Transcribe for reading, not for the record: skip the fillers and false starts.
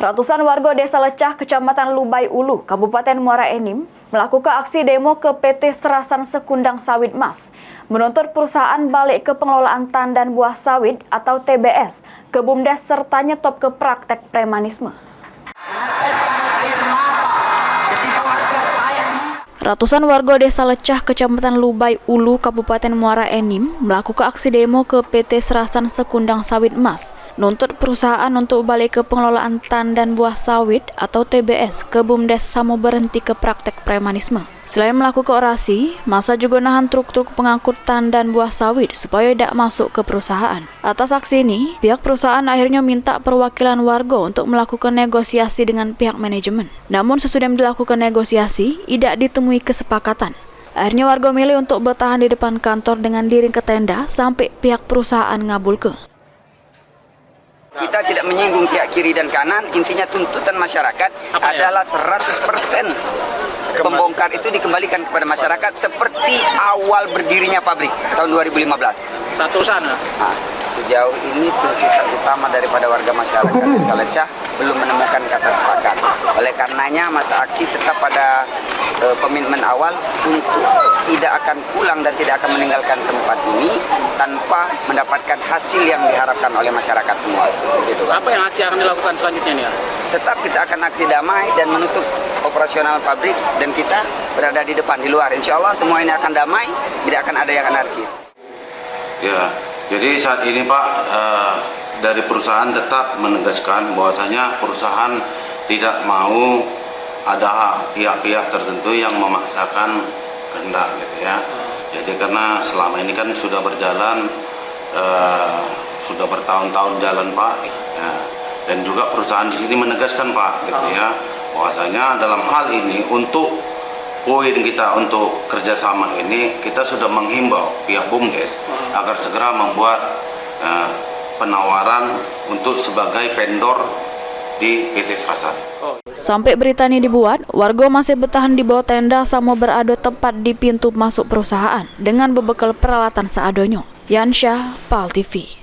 Ratusan warga Desa Lecah, Kecamatan Lubai Ulu, Kabupaten Muara Enim, melakukan aksi demo ke PT Serasan Sekundang Sawit Mas, menuntut perusahaan balik ke pengelolaan tandan buah sawit atau TBS, ke BUMDes serta nyetop ke praktek premanisme. Ratusan warga Desa Lecah, Kecamatan Lubai Ulu, Kabupaten Muara Enim, melakukan aksi demo ke PT Serasan Sekundang Sawit Mas, nuntut perusahaan untuk balik ke pengelolaan tandan buah sawit atau TBS ke BUMDes sama berhenti ke praktek premanisme. Selain melakukan orasi, masa juga nahan truk-truk pengangkut tandan buah sawit supaya tidak masuk ke perusahaan. Atas aksi ini, pihak perusahaan akhirnya minta perwakilan warga untuk melakukan negosiasi dengan pihak manajemen. Namun sesudah dilakukan negosiasi, tidak ditemui kesepakatan. Akhirnya warga milih untuk bertahan di depan kantor dengan diri ke tenda sampai pihak perusahaan ngabulke. Kita tidak menyinggung pihak kiri dan kanan, intinya tuntutan masyarakat adalah 100% pembongkar itu dikembalikan kepada masyarakat seperti awal berdirinya pabrik tahun 2015. Satu sana. Nah, sejauh ini tuntutan utama daripada warga masyarakat Desa Lecah belum menemukan kata sepakat. Oleh karenanya masa aksi tetap pada komitmen awal untuk tidak akan pulang dan tidak akan meninggalkan tempat ini tanpa mendapatkan hasil yang diharapkan oleh masyarakat semua. Begitu, Pak. Apa yang aksi akan dilakukan selanjutnya nih? Tetap kita akan aksi damai dan menutup operasional pabrik dan kita berada di depan, di luar. Insya Allah semua ini akan damai, tidak akan ada yang anarkis. Ya, jadi saat ini Pak, dari perusahaan tetap menegaskan bahwasanya perusahaan tidak mau ada pihak-pihak tertentu yang memaksakan kehendak gitu ya. Jadi karena selama ini kan sudah berjalan, sudah bertahun-tahun jalan Pak. Ya. Dan juga perusahaan di sini menegaskan Pak gitu ya, bahwasanya dalam hal ini untuk poin kita untuk kerjasama ini kita sudah menghimbau pihak BUMDes agar segera membuat penawaran untuk sebagai vendor di PT Serasan. Sampai berita ini dibuat, warga masih bertahan di bawah tenda sama beradu tepat di pintu masuk perusahaan dengan berbekal peralatan seadanya. Yansyah, PAL TV.